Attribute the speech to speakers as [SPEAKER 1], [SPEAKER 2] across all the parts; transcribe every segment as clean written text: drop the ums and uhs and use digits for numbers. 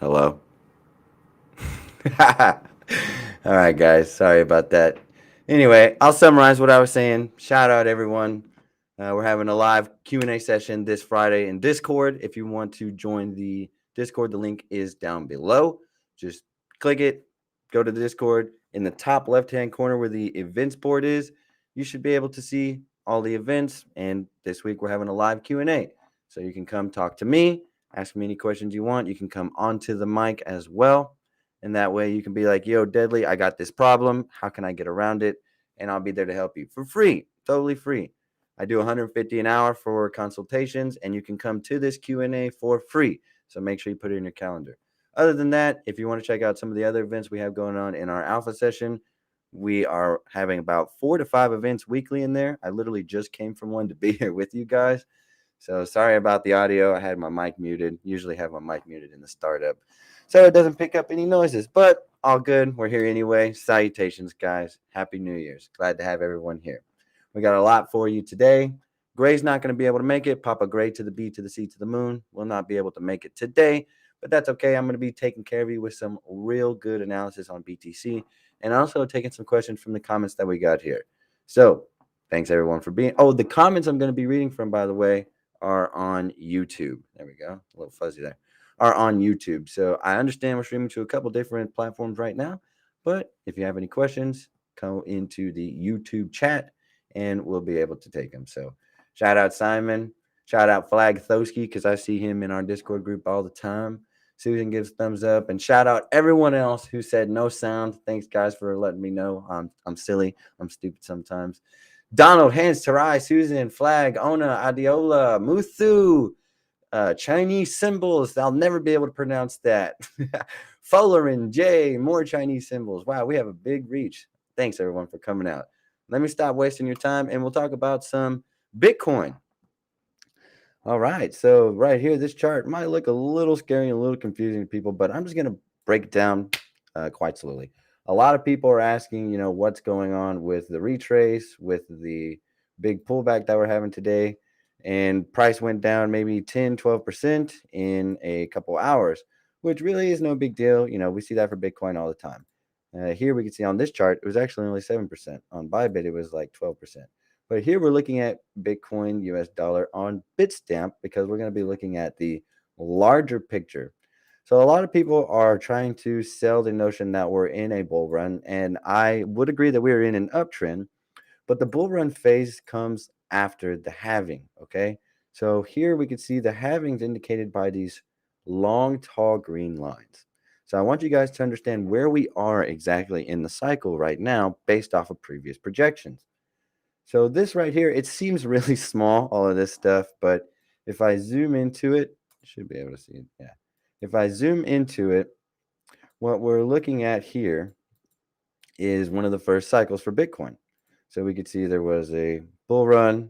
[SPEAKER 1] Hello. All right, guys. Sorry about that. Anyway, I'll summarize what I was saying. Shout out everyone. We're having a live Q&A session this Friday in Discord. If you want to join the Discord, the link is down below. Just click it, go to the Discord. In the top left-hand corner where the events board is, you should be able to see all the events. And this week we're having a live Q&A. So you can come talk to me, ask me any questions you want. You can come onto the mic as well. And that way you can be like, yo, Deadly, I got this problem. How can I get around it? And I'll be there to help you for free, totally free. I do 150 an hour for consultations, and you can come to this Q&A for free. So make sure you put it in your calendar. Other than that, if you want to check out some of the other events we have going on in our alpha session, we are having about 4 to 5 events weekly in there. I literally just came from one to be here with you guys. So sorry about the audio. I had my mic muted. Usually have my mic muted in the startup, so it doesn't pick up any noises, but all good. We're here anyway. Salutations, guys. Happy New Year's. Glad to have everyone here. We got a lot for you today. Gray's not going to be able to make it. Papa Gray to the B to the C to the moon will not be able to make it today, but that's okay. I'm going to be taking care of you with some real good analysis on BTC and also taking some questions from the comments that we got here. So thanks everyone for being. Oh, the comments I'm going to be reading from, by the way, are on YouTube. There we go. A little fuzzy there. Are on YouTube. So I understand we're streaming to a couple different platforms right now, but if you have any questions, come into the YouTube chat and we'll be able to take them. So shout out Simon, shout out Flag Thoski because I see him in our Discord group all the time. Susan gives thumbs up, and shout out everyone else who said no sound. Thanks guys for letting me know. I'm silly. I'm stupid sometimes. Donald, Hans, Tarai, Susan, Flag, Ona, Adiola, Muthu, Chinese symbols. I'll never be able to pronounce that. Fullerin, J, more Chinese symbols. Wow, we have a big reach. Thanks, everyone, for coming out. Let me stop wasting your time, and we'll talk about some Bitcoin. All right, so right here, this chart might look a little scary and a little confusing to people, but I'm just going to break it down quite slowly. A lot of people are asking, what's going on with the retrace, with the big pullback that we're having today, and price went down maybe 10, 12% in a couple hours, which really is no big deal. We see that for Bitcoin all the time. Here we can see on this chart, it was actually only 7%. On Bybit, it was like 12%. But here we're looking at Bitcoin US dollar on Bitstamp because we're going to be looking at the larger picture. So a lot of people are trying to sell the notion that we're in a bull run, and I would agree that we're in an uptrend, but the bull run phase comes after the halving, okay? So here we can see the halvings indicated by these long, tall green lines. So I want you guys to understand where we are exactly in the cycle right now based off of previous projections. So this right here, it seems really small, all of this stuff, but if I zoom into it, you should be able to see it. Yeah. If I zoom into it, what we're looking at here is one of the first cycles for Bitcoin. So we could see there was a bull run,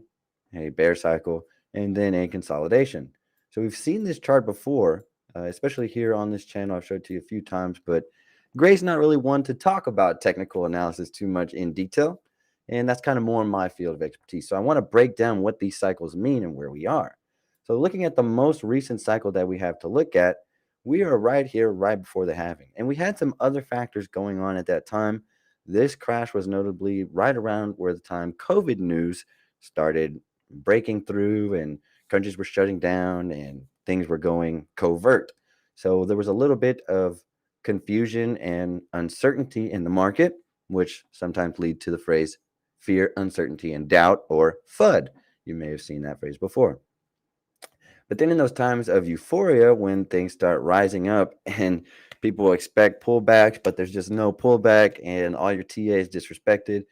[SPEAKER 1] a bear cycle, and then a consolidation. So we've seen this chart before, especially here on this channel. I've showed it to you a few times, but Gray's not really one to talk about technical analysis too much in detail. And that's kind of more in my field of expertise. So I want to break down what these cycles mean and where we are. So looking at the most recent cycle that we have to look at, we are right here, right before the halving. And we had some other factors going on at that time. This crash was notably right around where the time COVID news started breaking through and countries were shutting down and things were going covert. So there was a little bit of confusion and uncertainty in the market, which sometimes lead to the phrase fear, uncertainty, and doubt, or FUD. You may have seen that phrase before. But then in those times of euphoria, when things start rising up and people expect pullbacks, but there's just no pullback and all your TA is disrespected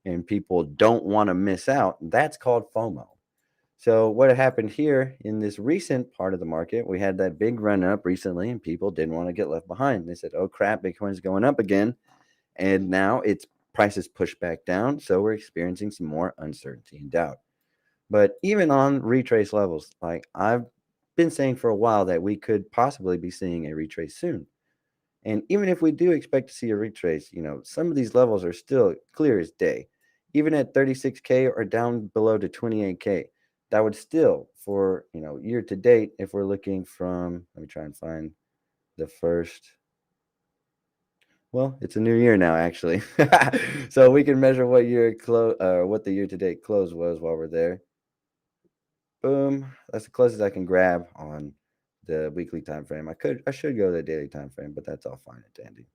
[SPEAKER 1] and people don't want to miss out, that's called FOMO. So what happened here in this recent part of the market, we had that big run up recently and people didn't want to get left behind. They said, oh crap, Bitcoin's going up again. And now its prices pushed back down. So we're experiencing some more uncertainty and doubt. But even on retrace levels, like I've been saying for a while that we could possibly be seeing a retrace soon. And even if we do expect to see a retrace, some of these levels are still clear as day. Even at 36K or down below to 28K, that would still, for year to date, if we're looking from, let me try and find the first. Well, it's a new year now, actually. So we can measure what what the year-to-date close was while we're there. Boom. That's the closest I can grab on the weekly time frame. I should go to the daily time frame, but that's all fine and dandy.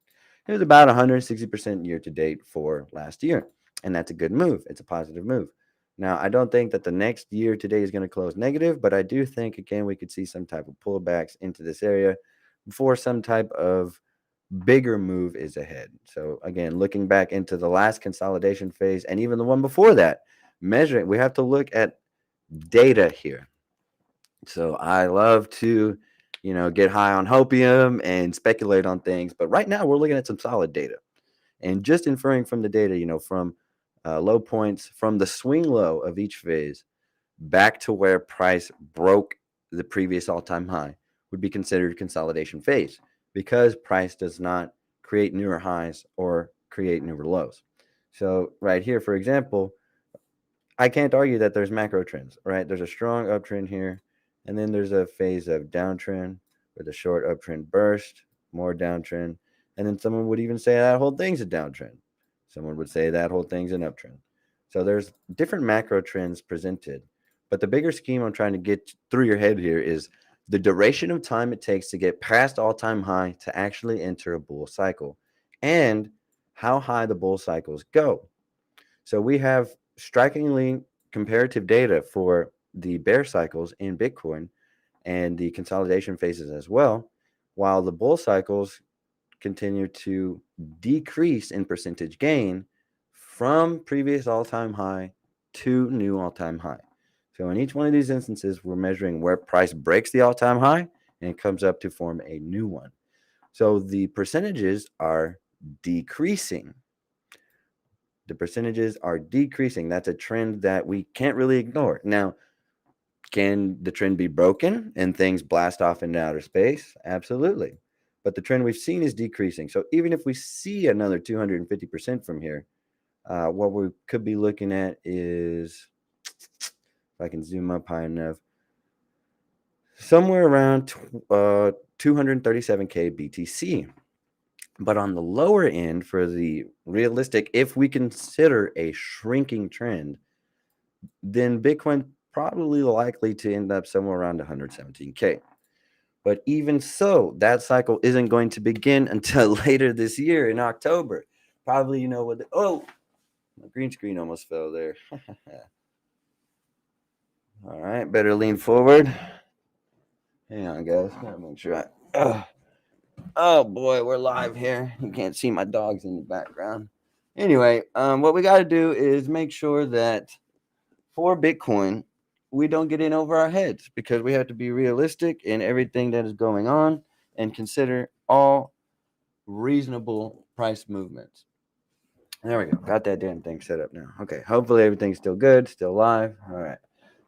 [SPEAKER 1] It was about 160% year to date for last year, and that's a good move. It's a positive move. Now, I don't think that the next year today is going to close negative, but I do think again we could see some type of pullbacks into this area before some type of bigger move is ahead. So again, looking back into the last consolidation phase and even the one before that, measuring, we have to look at data here. So I love to, get high on hopium and speculate on things, but right now we're looking at some solid data and just inferring from the data, from low points from the swing low of each phase back to where price broke the previous all-time high would be considered consolidation phase because price does not create newer highs or create newer lows. So right here, for example, I can't argue that there's macro trends, right? There's a strong uptrend here, and then there's a phase of downtrend with a short uptrend burst, more downtrend, and then someone would even say that whole thing's a downtrend. Someone would say that whole thing's an uptrend. So there's different macro trends presented, but the bigger scheme I'm trying to get through your head here is the duration of time it takes to get past all-time high to actually enter a bull cycle and how high the bull cycles go. So we have strikingly comparative data for the bear cycles in Bitcoin and the consolidation phases as well, while the bull cycles continue to decrease in percentage gain from previous all-time high to new all-time high. So in each one of these instances, we're measuring where price breaks the all-time high and it comes up to form a new one. So the percentages are decreasing. The percentages are decreasing. That's a trend that we can't really ignore. Now, can the trend be broken and things blast off into outer space? Absolutely. But the trend we've seen is decreasing. So even if we see another 250% from here, what we could be looking at is, if I can zoom up high enough, somewhere around 237K BTC. But on the lower end, for the realistic, if we consider a shrinking trend, then Bitcoin probably likely to end up somewhere around 117K. But even so, that cycle isn't going to begin until later this year in October. Probably, what? Oh, my green screen almost fell there. All right, better lean forward. Hang on, guys. Gotta make sure oh boy, we're live here. You can't see my dogs in the background. Anyway, what we got to do is make sure that for Bitcoin, we don't get in over our heads because we have to be realistic in everything that is going on and consider all reasonable price movements. There we go. Got that damn thing set up now. Okay. Hopefully everything's still good, still live. All right.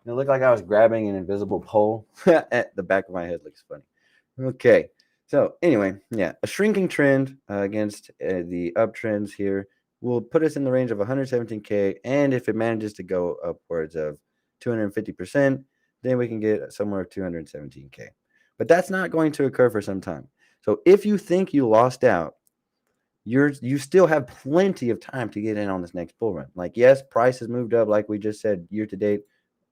[SPEAKER 1] It looked like I was grabbing an invisible pole at the back of my head. Looks funny. Okay. So anyway, yeah, a shrinking trend against the uptrends here will put us in the range of 117K. And if it manages to go upwards of 250%, then we can get somewhere 217K. But that's not going to occur for some time. So if you think you lost out, you still have plenty of time to get in on this next bull run. Like, yes, price has moved up, like we just said, year to date.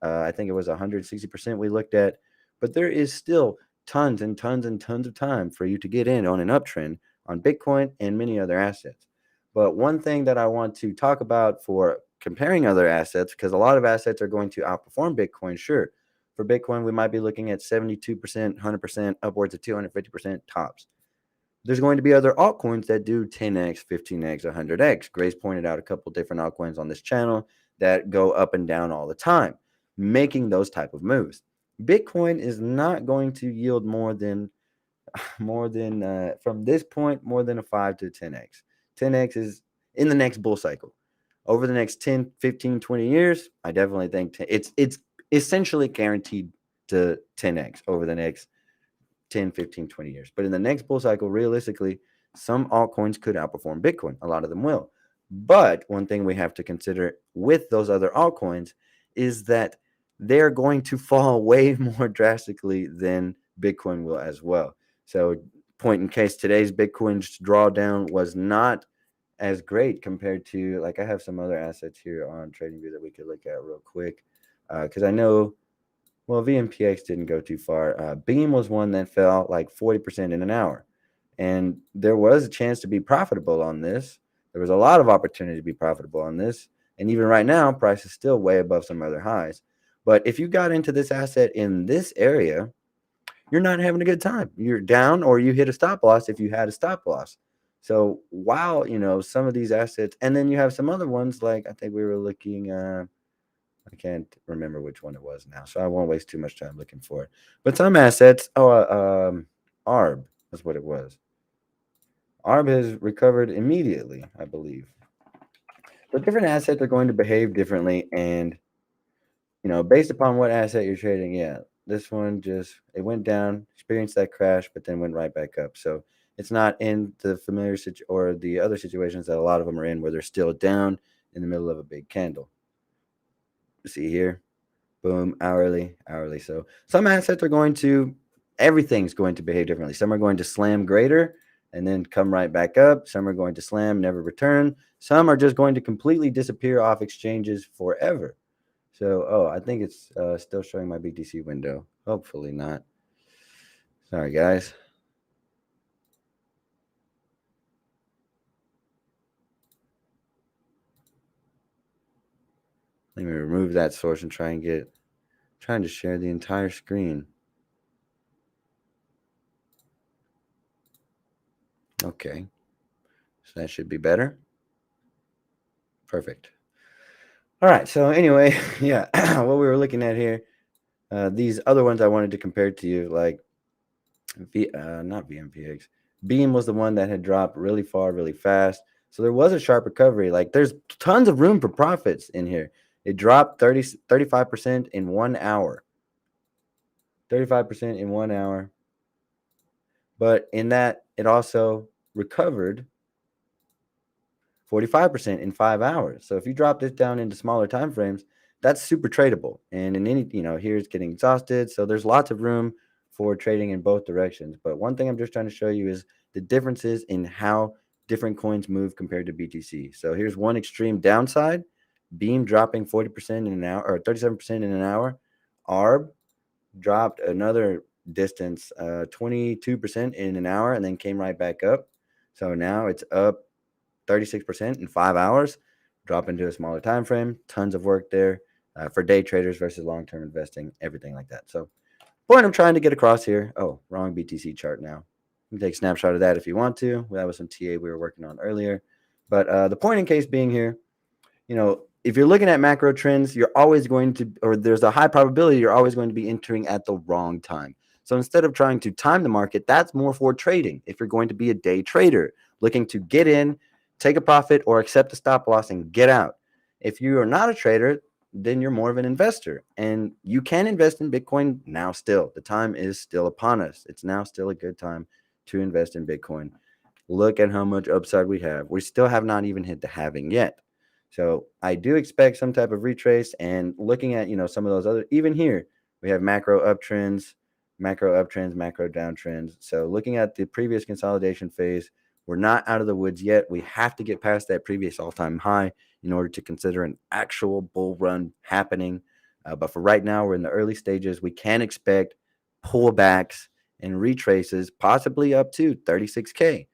[SPEAKER 1] I think it was 160% we looked at, but there is still tons and tons and tons of time for you to get in on an uptrend on Bitcoin and many other assets. But one thing that I want to talk about for comparing other assets, because a lot of assets are going to outperform Bitcoin, sure. For Bitcoin, we might be looking at 72%, 100%, upwards of 250% tops. There's going to be other altcoins that do 10x, 15x, 100x. Grace pointed out a couple different altcoins on this channel that go up and down all the time, making those type of moves. Bitcoin is not going to yield more than from this point, more than a 5 to 10x. 10x is in the next bull cycle. Over the next 10, 15, 20 years, I definitely think it's essentially guaranteed to 10x over the next 10, 15, 20 years. But in the next bull cycle, realistically, some altcoins could outperform Bitcoin. A lot of them will. But one thing we have to consider with those other altcoins is that they're going to fall way more drastically than Bitcoin will as well. So point in case, today's Bitcoin's drawdown was not as great compared to, like, I have some other assets here on TradingView that we could look at real quick, because I know, well, VMPX didn't go too far. Beam was one that fell like 40% in an hour, and there was a chance to be profitable on this. There was a lot of opportunity to be profitable on this, and even right now, price is still way above some other highs. But if you got into this asset in this area, you're not having a good time. You're down, or you hit a stop loss if you had a stop loss. So while, some of these assets, and then you have some other ones, like I think we were looking, I can't remember which one it was now, so I won't waste too much time looking for it. But some assets, ARB is what it was. ARB has recovered immediately, I believe. So different assets are going to behave differently, and based upon what asset you're trading, this one it went down, experienced that crash, but then went right back up. So it's not in the familiar or the other situations that a lot of them are in, where they're still down in the middle of a big candle. See here, boom, hourly. So some assets everything's going to behave differently. Some are going to slam greater and then come right back up. Some are going to slam, never return. Some are just going to completely disappear off exchanges forever. So, I think it's still showing my BTC window. Hopefully not. Sorry, guys. Let me remove that source and trying to share the entire screen. Okay. So that should be better. Perfect. All right. So anyway, what we were looking at here, these other ones I wanted to compare to you, like not VMPX. Beam was the one that had dropped really far, really fast. So there was a sharp recovery. Like, there's tons of room for profits in here. It dropped 35% in 1 hour. 35% in 1 hour. But in that, it also recovered 45% in 5 hours. So if you drop this down into smaller time frames, that's super tradable. And in any, here it's getting exhausted. So there's lots of room for trading in both directions. But one thing I'm just trying to show you is the differences in how different coins move compared to BTC. So here's one extreme downside: Beam dropping 40% in an hour, or 37% in an hour. ARB dropped another distance, 22% in an hour, and then came right back up. So now it's up 36% in 5 hours. Drop into a smaller time frame. Tons of work there for day traders versus long-term investing, everything like that. So point I'm trying to get across here. Oh, wrong BTC chart now. You can take a snapshot of that if you want to. That was some TA we were working on earlier. But the point in case being here, if you're looking at macro trends, you're always going to, or there's a high probability you're always going to be entering at the wrong time. So instead of trying to time the market, that's more for trading. If you're going to be a day trader looking to get in, take a profit, or accept a stop loss and get out. If you are not a trader, then you're more of an investor, and you can invest in Bitcoin now. Still, the time is still upon us. It's now still a good time to invest in Bitcoin. Look at how much upside we have. We still have not even hit the halving yet. So I do expect some type of retrace, and looking at, some of those other, even here, we have macro uptrends, macro downtrends. So looking at the previous consolidation phase, we're not out of the woods yet. We have to get past that previous all-time high in order to consider an actual bull run happening. But for right now, we're in the early stages. We can expect pullbacks and retraces, possibly up to 36K,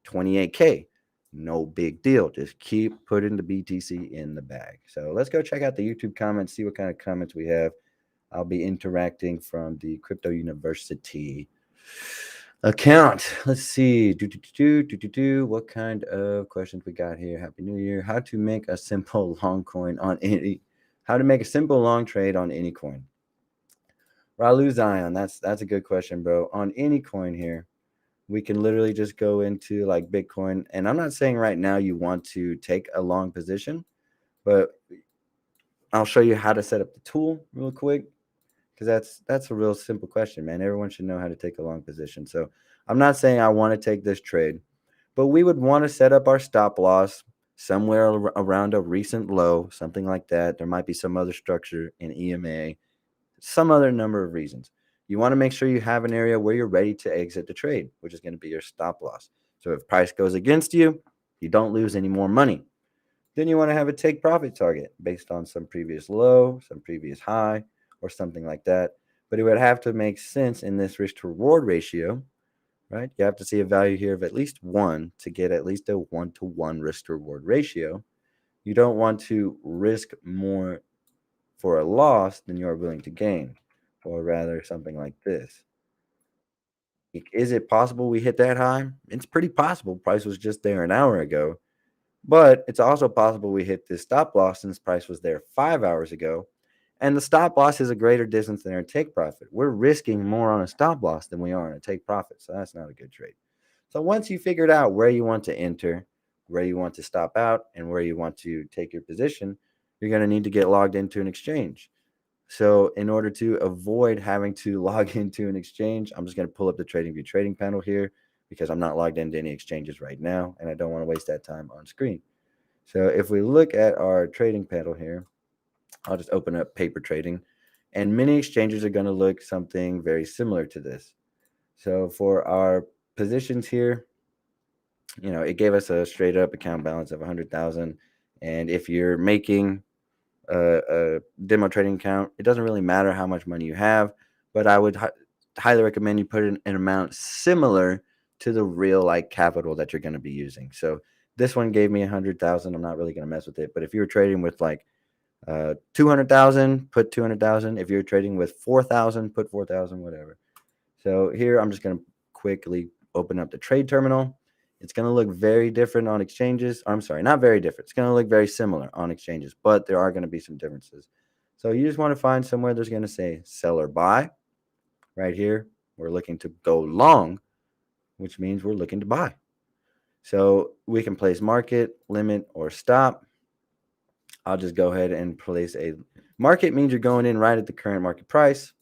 [SPEAKER 1] 28K. No big deal. Just keep putting the BTC in the bag. So let's go check out the YouTube comments, see what kind of comments we have. I'll be interacting from the Crypto University account. Let's see. What kind of questions we got here? Happy New Year. How to make a simple long coin on any? How to make a simple long trade on any coin? Ralu Zion. That's a good question, bro. On any coin here, we can literally just go into like Bitcoin. And I'm not saying right now you want to take a long position, but I'll show you how to set up the tool real quick, because that's a real simple question, man. Everyone should know how to take a long position. So I'm not saying I want to take this trade, but we would want to set up our stop loss somewhere around a recent low, something like that. There might be some other structure in EMA, some other number of reasons. you want to make sure you have an area where you're ready to exit the trade, which is going to be your stop loss. So if price goes against you, you don't lose any more money. Then you want to have a take profit target based on some previous low, some previous high, or something like that. But it would have to make sense in this risk to reward ratio, right? You have to see a value here of at least 1 to get at least a 1-to-1 risk to reward ratio. You don't want to risk more for a loss than you are willing to gain, or rather something like this. Is it possible we hit that high? It's pretty possible. Price was just there an hour ago. But it's also possible we hit this stop loss since price was there 5 hours ago. And the stop loss is a greater distance than our take profit. We're risking more on a stop loss than we are on a take profit. So that's not a good trade. So once you figured out where you want to enter, where you want to stop out, and where you want to take your position, you're going to need to get logged into an exchange. So in order to avoid having to log into an exchange, I'm just going to pull up the TradingView trading panel here because I'm not logged into any exchanges right now, and I don't want to waste that time on screen. So if we look at our trading panel here, I'll just open up paper trading, and many exchanges are going to look something very similar to this. So for our positions here, it gave us a straight up account balance of 100,000, and if you're making a demo trading account, it doesn't really matter how much money you have, but I would highly recommend you put in an amount similar to the real capital that you're going to be using. So this one gave me 100,000. I'm not really going to mess with it, but if you were trading with 200,000, put 200,000. If you're trading with 4,000, put 4,000, whatever. So here I'm just going to quickly open up the trade terminal. It's going to look very different on exchanges. I'm sorry, not very different. It's going to look very similar on exchanges, but there are going to be some differences. So you just want to find somewhere there's going to say sell or buy. Right here, we're looking to go long, which means we're looking to buy. So we can place market, limit, or stop. I'll just go ahead and place a market means you're going in right at the current market price.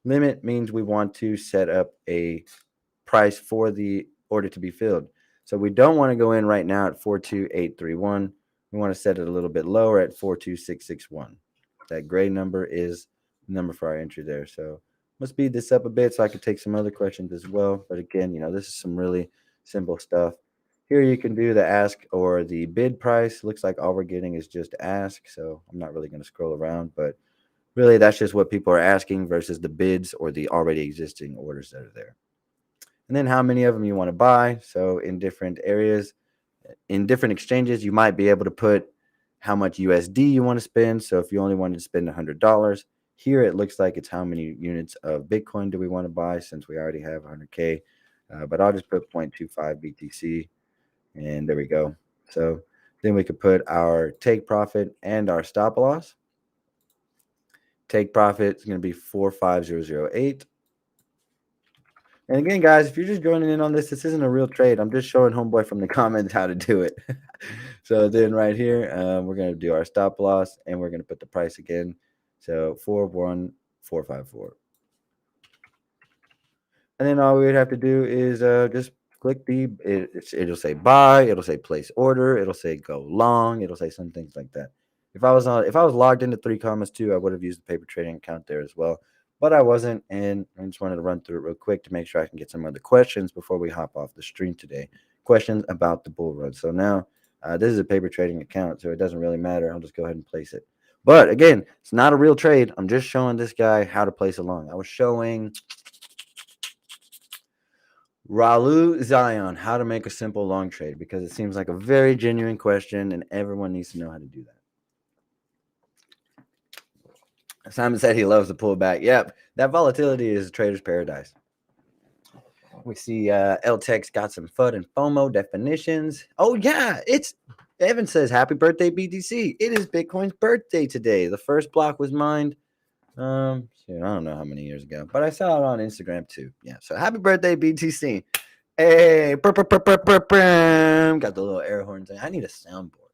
[SPEAKER 1] Limit means we want to set up a price for the order to be filled. So we don't want to go in right now at 42831. We want to set it a little bit lower at 42661. That gray number is the number for our entry there. So let's speed this up a bit so I could take some other questions as well. But again, this is some really simple stuff. Here you can do the ask or the bid price. Looks like all we're getting is just ask. So I'm not really going to scroll around, but really that's just what people are asking versus the bids or the already existing orders that are there. And then how many of them you want to buy. So in different areas, in different exchanges, you might be able to put how much USD you want to spend. So if you only wanted to spend $100, here it looks like it's how many units of Bitcoin do we want to buy since we already have 100K. But I'll just put 0.25 BTC, and there we go. So then we could put our take profit and our stop loss. Take profit is going to be 45008. And again, guys, if you're just joining in on this isn't a real trade. I'm just showing homeboy from the comments how to do it. So then right here, we're going to do our stop loss, and we're going to put the price again. So 41454. And then all we would have to do is just click it'll say buy, it'll say place order, it'll say go long, it'll say some things like that. If I was logged into 3Commas too, I would have used the paper trading account there as well. But I wasn't, and I just wanted to run through it real quick to make sure I can get some other questions before we hop off the stream today. Questions about the bull run. So now this is a paper trading account, so it doesn't really matter. I'll just go ahead and place it. But again, it's not a real trade. I'm just showing this guy how to place a long. I was showing Ralu Zion how to make a simple long trade because it seems like a very genuine question and everyone needs to know how to do that. Simon said he loves the pullback. Yep, that volatility is a trader's paradise. We see LTEX got some FUD and FOMO definitions. Oh, yeah, Evan says, happy birthday, BTC. It is Bitcoin's birthday today. The first block was mined, I don't know how many years ago, but I saw it on Instagram too. Yeah, so happy birthday, BTC. Hey, got the little air horns. I need a soundboard.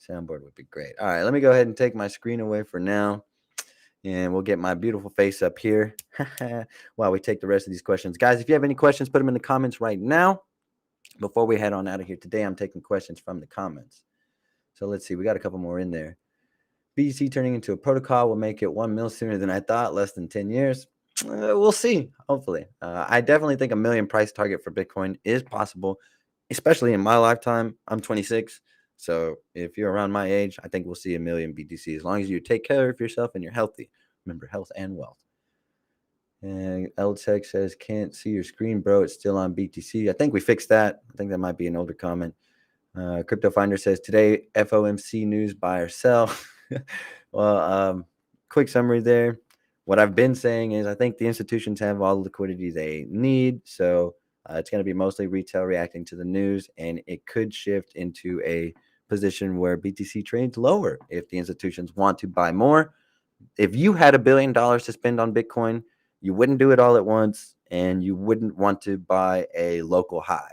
[SPEAKER 1] Soundboard would be great. All right, let me go ahead and take my screen away for now. And we'll get my beautiful face up here while we take the rest of these questions. Guys, if you have any questions, put them in the comments right now. Before we head on out of here today, I'm taking questions from the comments. So let's see. We got a couple more in there. BTC turning into a protocol will make it 1 mil sooner than I thought, less than 10 years. We'll see. Hopefully, I definitely think a million price target for Bitcoin is possible, especially in my lifetime. I'm 26, so if you're around my age, I think we'll see a million BTC as long as you take care of yourself and you're healthy. Remember, health and wealth. And LTech says, can't see your screen, bro. It's still on BTC. I think we fixed that. I think that might be an older comment. Crypto Finder says, today, FOMC news, buy or sell. Well, quick summary there. What I've been saying is I think the institutions have all the liquidity they need. So it's going to be mostly retail reacting to the news, and it could shift into a position where BTC trades lower if the institutions want to buy more. If you had $1 billion to spend on Bitcoin, you wouldn't do it all at once, and you wouldn't want to buy a local high.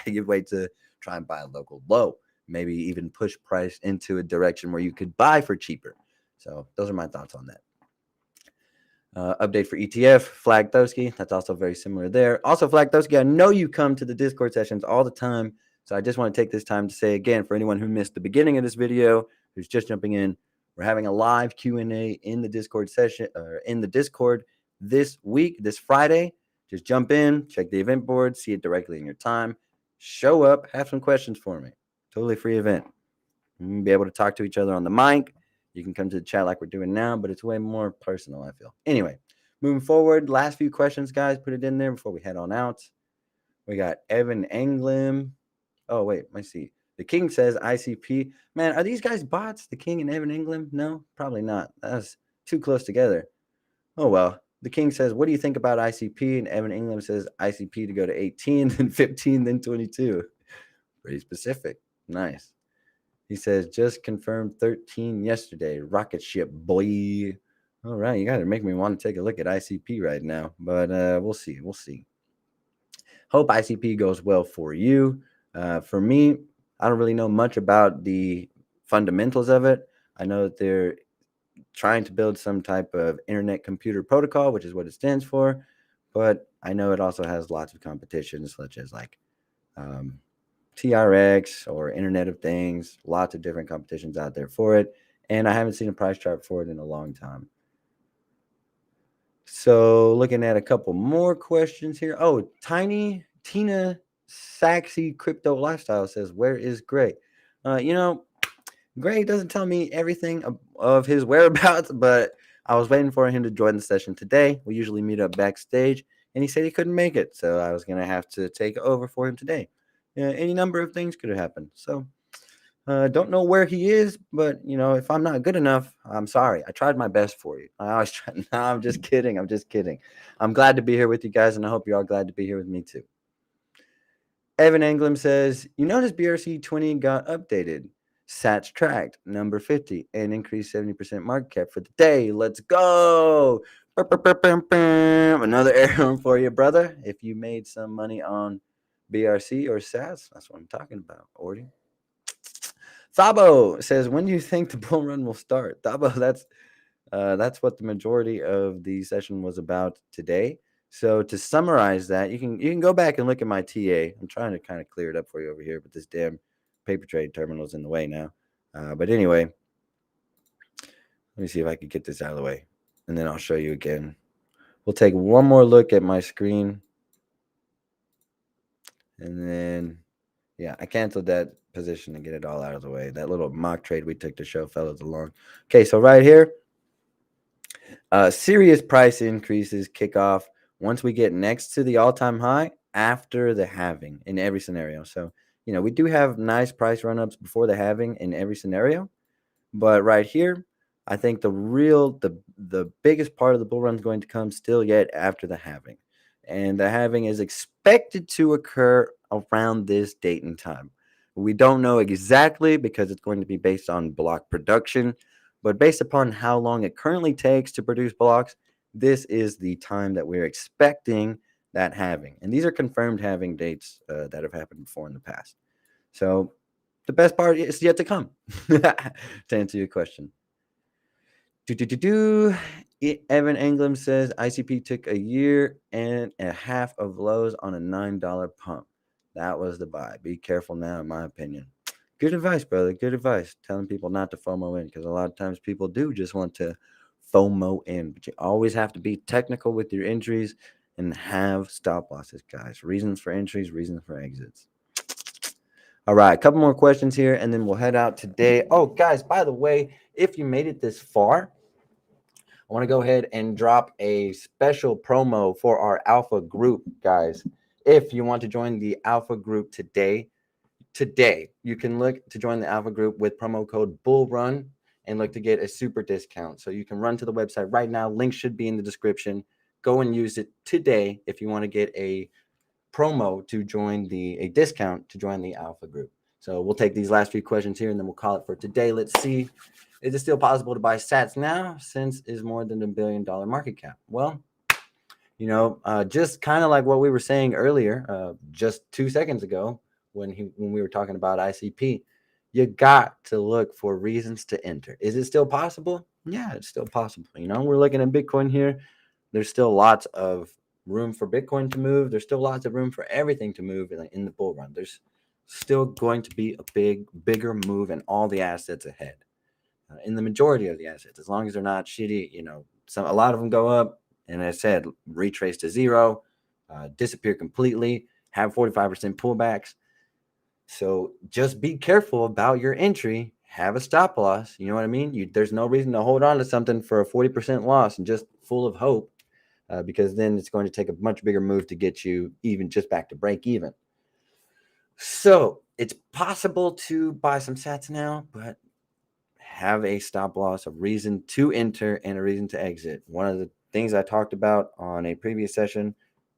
[SPEAKER 1] You'd wait to try and buy a local low, maybe even push price into a direction where you could buy for cheaper. So those are my thoughts on that. Update for ETF, Flagthowski. That's also very similar there. Also, Flagthowski, I know you come to the Discord sessions all the time, so I just want to take this time to say again, for anyone who missed the beginning of this video, who's just jumping in, we're having a live Q&A in the Discord session, or in the Discord this week, this Friday. Just jump in, check the event board, see it directly in your time, show up, have some questions for me. Totally free event. We'll be able to talk to each other on the mic. You can come to the chat like we're doing now, but it's way more personal, I feel. Anyway, moving forward, last few questions, guys. Put it in there before we head on out. We got Evan Englim. Oh, wait, let me see. The King says ICP. Man, are these guys bots? The King and Evan Englim? No, probably not. That's too close together. Oh, well. The King says, what do you think about ICP? And Evan Englim says ICP to go to 18, then 15, then 22. Pretty specific. Nice. He says, just confirmed 13 yesterday. Rocket ship, boy. All right, you got to make me want to take a look at ICP right now. But we'll see. We'll see. Hope ICP goes well for you. For me, I don't really know much about the fundamentals of it. I know that they're trying to build some type of internet computer protocol, which is what it stands for. But I know it also has lots of competition, such as like TRX or Internet of Things, lots of different competitions out there for it. And I haven't seen a price chart for it in a long time. So looking at a couple more questions here. Oh, Tina Saxy Crypto Lifestyle says, where is Gray? Gray doesn't tell me everything of his whereabouts, but I was waiting for him to join the session today. We usually meet up backstage, and he said he couldn't make it. So I was going to have to take over for him today. Any number of things could have happened. So don't know where he is, but if I'm not good enough, I'm sorry. I tried my best for you. I always try. No, I'm just kidding. I'm just kidding. I'm glad to be here with you guys, and I hope you're all glad to be here with me too. Evan Englim says, you notice BRC20 got updated. Sats tracked number 50 and increased 70% market cap for the day. Let's go. Another air horn for you, brother. If you made some money on BRC or Sats, that's what I'm talking about, Ordy. Thabo says, when do you think the bull run will start? Thabo, that's what the majority of the session was about today. So to summarize that, you can go back and look at my TA. I'm trying to kind of clear it up for you over here, but this damn paper trade terminal is in the way now. But anyway, let me see if I can get this out of the way, and then I'll show you again. We'll take one more look at my screen, and then yeah, I canceled that position to get it all out of the way. That little mock trade we took to show fellas along. Okay, so right here, serious price increases kick off once we get next to the all-time high after the halving in every scenario. So, we do have nice price run-ups before the halving in every scenario. But right here, I think the biggest part of the bull run is going to come still yet after the halving. And the halving is expected to occur around this date and time. We don't know exactly because it's going to be based on block production. But based upon how long it currently takes to produce blocks, this is the time that we're expecting that halving. And these are confirmed halving dates that have happened before in the past. So the best part is yet to come, to answer your question. Evan Englim says ICP took a year and a half of lows on a $9 pump. That was the buy. Be careful now, in my opinion. Good advice, brother. Good advice. Telling people not to FOMO in, because a lot of times people do just want to FOMO in. But you always have to be technical with your entries and have stop losses, guys. Reasons for entries, reasons for exits. All right, a couple more questions here, and then we'll head out today. Oh, guys, by the way, if you made it this far, I want to go ahead and drop a special promo for our alpha group, guys. If you want to join the alpha group today, you can look to join the alpha group with promo code BULLRUN and look to get a super discount. So you can run to the website right now. Link should be in the description. Go and use it today if you want to get a promo to join a discount to join the alpha group. So we'll take these last few questions here and then we'll call it for today. Let's see. Is it still possible to buy sats now since it's more than $1 billion market cap? Well, just kind of like what we were saying earlier, just 2 seconds ago when we were talking about ICP, you got to look for reasons to enter. Is it still possible? Yeah, it's still possible. We're looking at Bitcoin here. There's still lots of room for Bitcoin to move. There's still lots of room for everything to move in the bull run. There's still going to be a bigger move in all the assets ahead. In the majority of the assets, as long as they're not shitty, a lot of them go up, and as I said, retrace to zero, disappear completely, have 45% pullbacks. So just be careful about your entry. Have a stop loss. You know what I mean? There's no reason to hold on to something for a 40% loss and just full of hope, because then it's going to take a much bigger move to get you even just back to break even. So it's possible to buy some sats now, but have a stop loss, a reason to enter, and a reason to exit. One of the things I talked about on a previous session,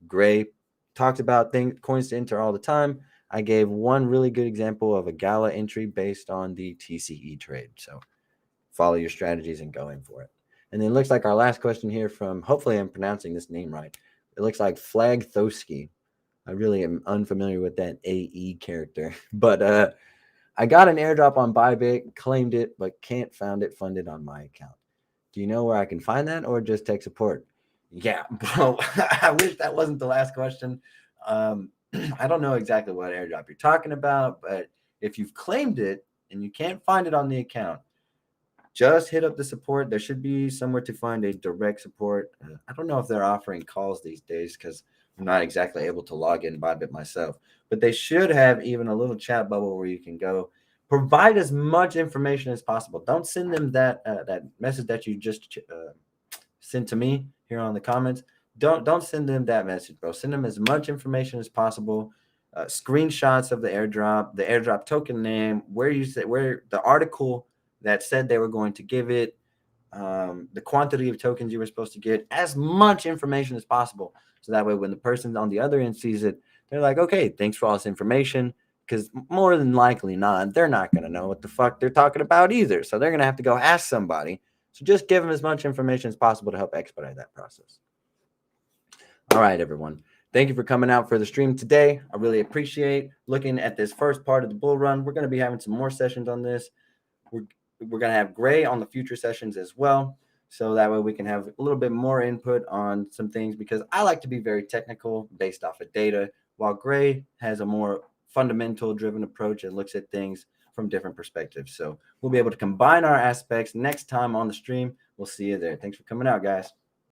[SPEAKER 1] Gray talked about coins to enter all the time. I gave one really good example of a gala entry based on the TCE trade. So follow your strategies and go in for it. And then it looks like our last question here from, hopefully I'm pronouncing this name right. It looks like Flag Thoski. I really am unfamiliar with that AE character, but I got an airdrop on Bybit, claimed it, but can't find it funded on my account. Do you know where I can find that, or just tech support? Yeah, bro, I wish that wasn't the last question. I don't know exactly what airdrop you're talking about, but if you've claimed it and you can't find it on the account, just hit up the support. There should be somewhere to find a direct support. I don't know if they're offering calls these days because I'm not exactly able to log in Bybit myself, but they should have even a little chat bubble where you can go provide as much information as possible. Don't send them that message that you just sent to me here on the comments. Don't send them that message, bro. Send them as much information as possible. Screenshots of the airdrop token name, where the article that said they were going to give it, the quantity of tokens you were supposed to get, as much information as possible. So that way, when the person on the other end sees it, they're like, okay, thanks for all this information. Because more than likely not, they're not going to know what the fuck they're talking about either. So they're going to have to go ask somebody. So just give them as much information as possible to help expedite that process. All right, everyone. Thank you for coming out for the stream today. I really appreciate looking at this first part of the bull run. We're going to be having some more sessions on this. We're going to have Gray on the future sessions as well. So that way we can have a little bit more input on some things, because I like to be very technical based off of data, while Gray has a more fundamental driven approach and looks at things from different perspectives. So we'll be able to combine our aspects next time on the stream. We'll see you there. Thanks for coming out, guys.